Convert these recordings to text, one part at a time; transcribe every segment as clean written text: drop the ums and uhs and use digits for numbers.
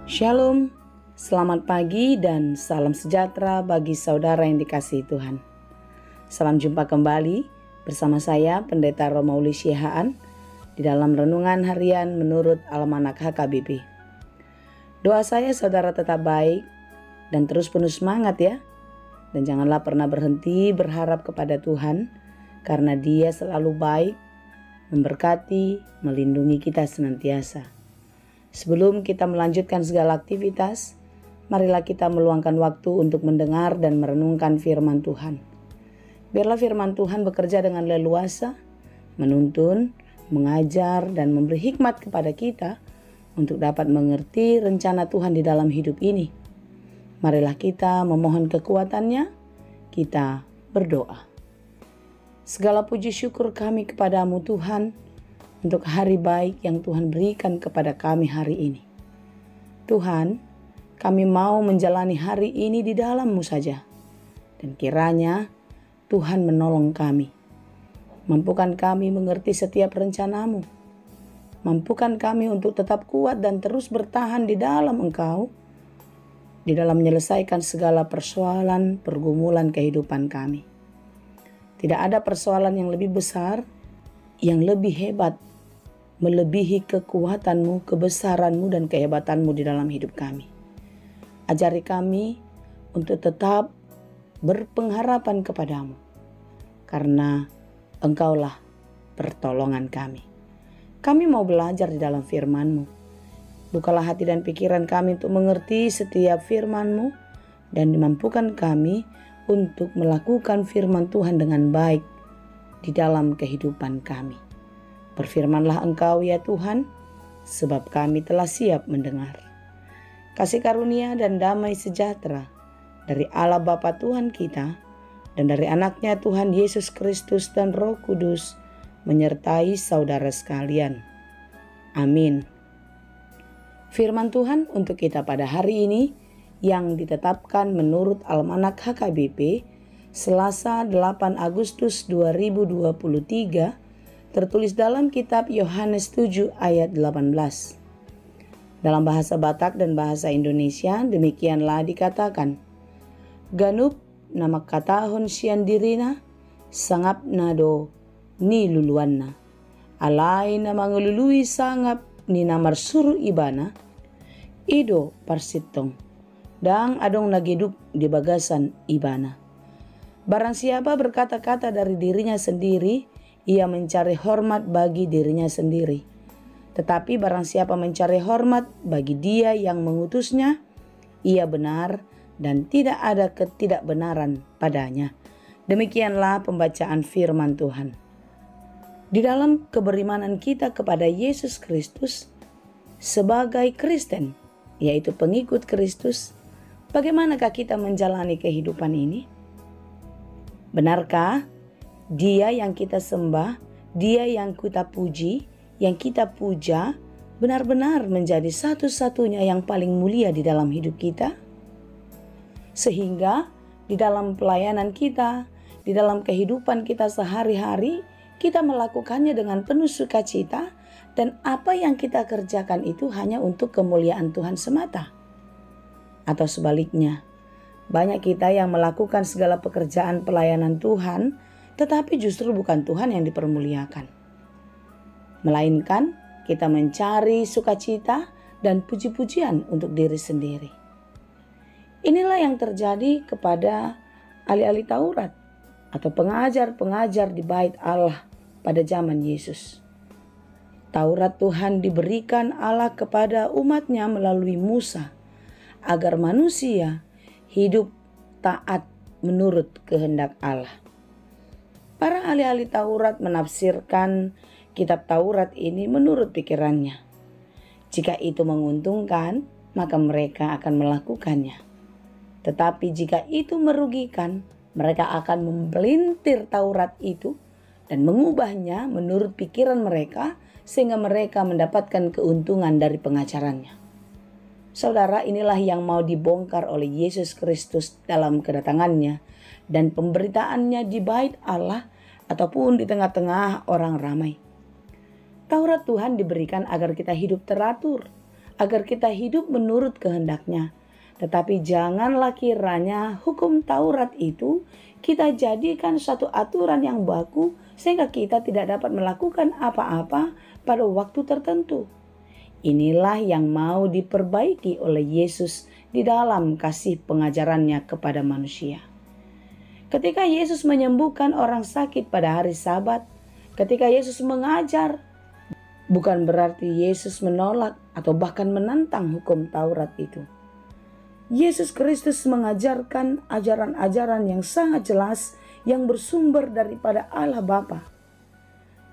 Shalom, selamat pagi dan salam sejahtera bagi saudara yang dikasihi Tuhan. Salam jumpa kembali bersama saya Pendeta Romauli Syihaan di dalam Renungan Harian menurut Almanak HKBP. Doa saya saudara tetap baik dan terus penuh semangat ya. Dan janganlah pernah berhenti berharap kepada Tuhan karena Dia selalu baik, memberkati, melindungi kita senantiasa. Sebelum kita melanjutkan segala aktivitas, marilah kita meluangkan waktu untuk mendengar dan merenungkan firman Tuhan. Biarlah firman Tuhan bekerja dengan leluasa, menuntun, mengajar, dan memberi hikmat kepada kita untuk dapat mengerti rencana Tuhan di dalam hidup ini. Marilah kita memohon kekuatannya, kita berdoa. Segala puji syukur kami kepadamu Tuhan, untuk hari baik yang Tuhan berikan kepada kami hari ini. Tuhan, kami mau menjalani hari ini di dalam-Mu saja. Dan kiranya Tuhan menolong kami. Mampukan kami mengerti setiap rencana-Mu. Mampukan kami untuk tetap kuat dan terus bertahan di dalam Engkau, di dalam menyelesaikan segala persoalan, pergumulan kehidupan kami. Tidak ada persoalan yang lebih besar, yang lebih hebat, melebihi kekuatan-Mu, kebesaran-Mu, dan kehebatan-Mu di dalam hidup kami. Ajari kami untuk tetap berpengharapan kepadamu, karena Engkaulah pertolongan kami. Kami mau belajar di dalam firman-Mu. Bukalah hati dan pikiran kami untuk mengerti setiap firman-Mu, dan dimampukan kami untuk melakukan firman Tuhan dengan baik di dalam kehidupan kami. Berfirmanlah Engkau ya Tuhan, sebab kami telah siap mendengar. Kasih karunia dan damai sejahtera dari Allah Bapa Tuhan kita dan dari anaknya Tuhan Yesus Kristus dan Roh Kudus menyertai saudara sekalian. Amin. Firman Tuhan untuk kita pada hari ini yang ditetapkan menurut Almanak HKBP Selasa 8 Agustus 2023 tertulis dalam kitab Yohanes 7 ayat 18. Dalam bahasa Batak dan bahasa Indonesia demikianlah dikatakan, Ganup nama katahon sian dirina, sangap nado ni luluanna. Alai nama ngelului sangap ni namar suru ibana, ido parsitong, dang adong nagiduk di bagasan ibana. Barang siapa berkata-kata dari dirinya sendiri, ia mencari hormat bagi dirinya sendiri. Tetapi barang siapa mencari hormat bagi Dia yang mengutusnya, ia benar dan tidak ada ketidakbenaran padanya. Demikianlah pembacaan firman Tuhan. Di dalam keberimanan kita kepada Yesus Kristus sebagai Kristen, yaitu pengikut Kristus, bagaimanakah kita menjalani kehidupan ini? Benarkah Dia yang kita sembah, Dia yang kita puji, yang kita puja, benar-benar menjadi satu-satunya yang paling mulia di dalam hidup kita? Sehingga di dalam pelayanan kita, di dalam kehidupan kita sehari-hari, kita melakukannya dengan penuh sukacita, dan apa yang kita kerjakan itu hanya untuk kemuliaan Tuhan semata. Atau sebaliknya, banyak kita yang melakukan segala pekerjaan pelayanan Tuhan, tetapi justru bukan Tuhan yang dipermuliakan. Melainkan kita mencari sukacita dan puji-pujian untuk diri sendiri. Inilah yang terjadi kepada ahli-ahli Taurat atau pengajar-pengajar di bait Allah pada zaman Yesus. Taurat Tuhan diberikan Allah kepada umatnya melalui Musa agar manusia hidup taat menurut kehendak Allah. Para ahli-ahli Taurat menafsirkan kitab Taurat ini menurut pikirannya. Jika itu menguntungkan, maka mereka akan melakukannya. Tetapi jika itu merugikan, mereka akan mempelintir Taurat itu dan mengubahnya menurut pikiran mereka sehingga mereka mendapatkan keuntungan dari pengajarannya. Saudara, inilah yang mau dibongkar oleh Yesus Kristus dalam kedatangannya dan pemberitaannya di bait Allah ataupun di tengah-tengah orang ramai. Taurat Tuhan diberikan agar kita hidup teratur, agar kita hidup menurut kehendak-Nya. Tetapi janganlah kiranya hukum Taurat itu kita jadikan suatu aturan yang baku sehingga kita tidak dapat melakukan apa-apa pada waktu tertentu. Inilah yang mau diperbaiki oleh Yesus di dalam kasih pengajarannya kepada manusia. Ketika Yesus menyembuhkan orang sakit pada hari Sabat, ketika Yesus mengajar, bukan berarti Yesus menolak atau bahkan menantang hukum Taurat itu. Yesus Kristus mengajarkan ajaran-ajaran yang sangat jelas yang bersumber daripada Allah Bapa,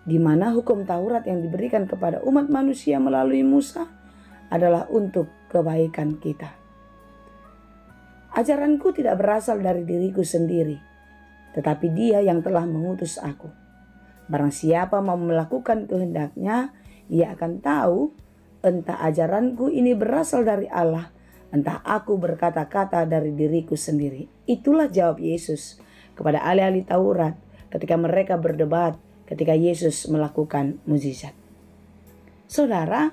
di mana hukum Taurat yang diberikan kepada umat manusia melalui Musa adalah untuk kebaikan kita. Ajaranku tidak berasal dari diriku sendiri, tetapi Dia yang telah mengutus aku. Barang siapa mau melakukan kehendak-Nya, ia akan tahu entah ajaranku ini berasal dari Allah, entah aku berkata-kata dari diriku sendiri. Itulah jawab Yesus kepada ahli-ahli Taurat ketika mereka berdebat ketika Yesus melakukan mukjizat. Saudara,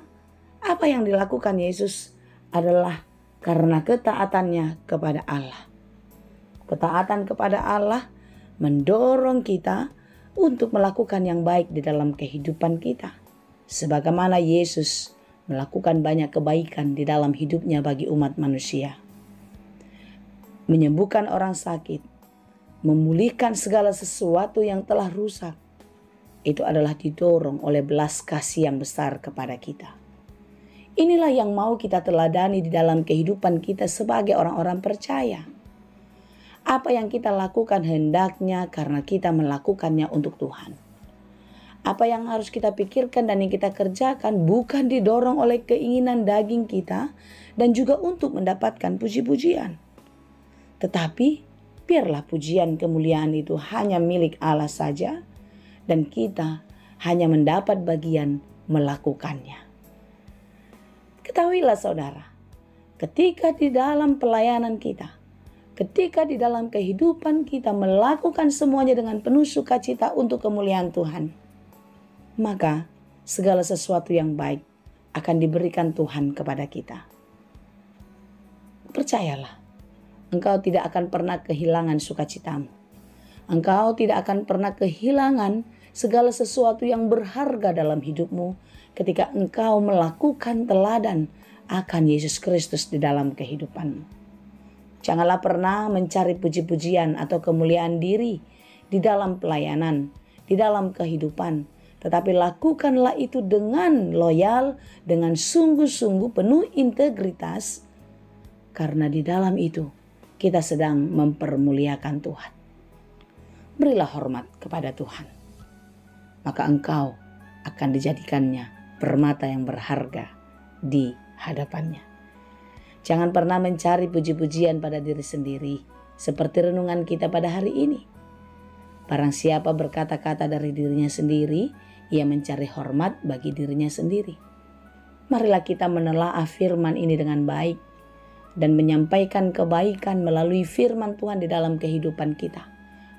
apa yang dilakukan Yesus adalah karena ketaatannya kepada Allah. Ketaatan kepada Allah mendorong kita untuk melakukan yang baik di dalam kehidupan kita. Sebagaimana Yesus melakukan banyak kebaikan di dalam hidupnya bagi umat manusia. Menyembuhkan orang sakit, memulihkan segala sesuatu yang telah rusak. Itu adalah didorong oleh belas kasih yang besar kepada kita. Inilah yang mau kita teladani di dalam kehidupan kita sebagai orang-orang percaya. Apa yang kita lakukan hendaknya karena kita melakukannya untuk Tuhan. Apa yang harus kita pikirkan dan yang kita kerjakan bukan didorong oleh keinginan daging kita dan juga untuk mendapatkan puji-pujian. Tetapi biarlah pujian kemuliaan itu hanya milik Allah saja dan kita hanya mendapat bagian melakukannya. Ketahuilah saudara, ketika di dalam pelayanan kita, ketika di dalam kehidupan kita melakukan semuanya dengan penuh sukacita untuk kemuliaan Tuhan, maka segala sesuatu yang baik akan diberikan Tuhan kepada kita. Percayalah, engkau tidak akan pernah kehilangan sukacitamu. Engkau tidak akan pernah kehilangan segala sesuatu yang berharga dalam hidupmu ketika engkau melakukan teladan akan Yesus Kristus di dalam kehidupanmu. Janganlah pernah mencari puji-pujian atau kemuliaan diri di dalam pelayanan, di dalam kehidupan. Tetapi lakukanlah itu dengan loyal, dengan sungguh-sungguh penuh integritas. Karena di dalam itu kita sedang mempermuliakan Tuhan. Berilah hormat kepada Tuhan. Maka engkau akan dijadikannya permata yang berharga di hadapannya. Jangan pernah mencari puji-pujian pada diri sendiri, seperti renungan kita pada hari ini. Barang siapa berkata-kata dari dirinya sendiri, ia mencari hormat bagi dirinya sendiri. Marilah kita menelaah firman ini dengan baik dan menyampaikan kebaikan melalui firman Tuhan di dalam kehidupan kita.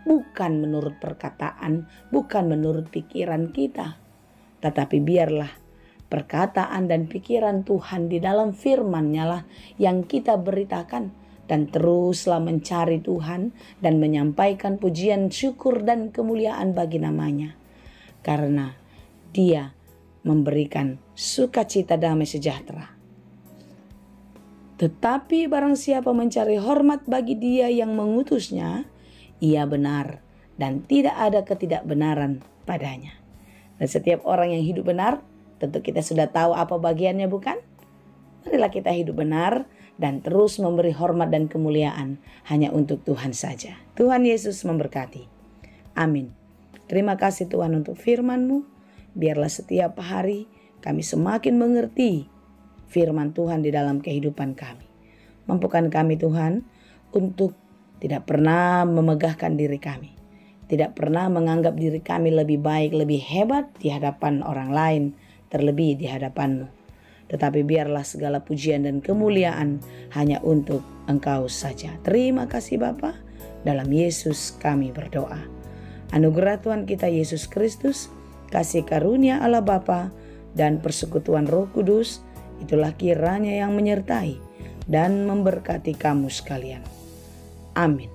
Bukan menurut perkataan, bukan menurut pikiran kita, tetapi biarlah perkataan dan pikiran Tuhan di dalam firman-Nya lah yang kita beritakan, dan teruslah mencari Tuhan dan menyampaikan pujian, syukur dan kemuliaan bagi nama-Nya, karena Dia memberikan sukacita damai sejahtera. Tetapi barang siapa mencari hormat bagi Dia yang mengutusnya, ia benar dan tidak ada ketidakbenaran padanya. Dan setiap orang yang hidup benar, tentu kita sudah tahu apa bagiannya, bukan? Marilah kita hidup benar dan terus memberi hormat dan kemuliaan hanya untuk Tuhan saja. Tuhan Yesus memberkati. Amin. Terima kasih Tuhan untuk firman-Mu. Biarlah setiap hari kami semakin mengerti firman Tuhan di dalam kehidupan kami. Mampukan kami Tuhan untuk tidak pernah memegahkan diri kami. Tidak pernah menganggap diri kami lebih baik, lebih hebat di hadapan orang lain, terlebih di hadapan-Mu. Tetapi biarlah segala pujian dan kemuliaan hanya untuk Engkau saja. Terima kasih Bapa. Dalam Yesus kami berdoa. Anugerah Tuhan kita Yesus Kristus, kasih karunia Allah Bapa, dan persekutuan Roh Kudus itulah kiranya yang menyertai dan memberkati kamu sekalian. Amin.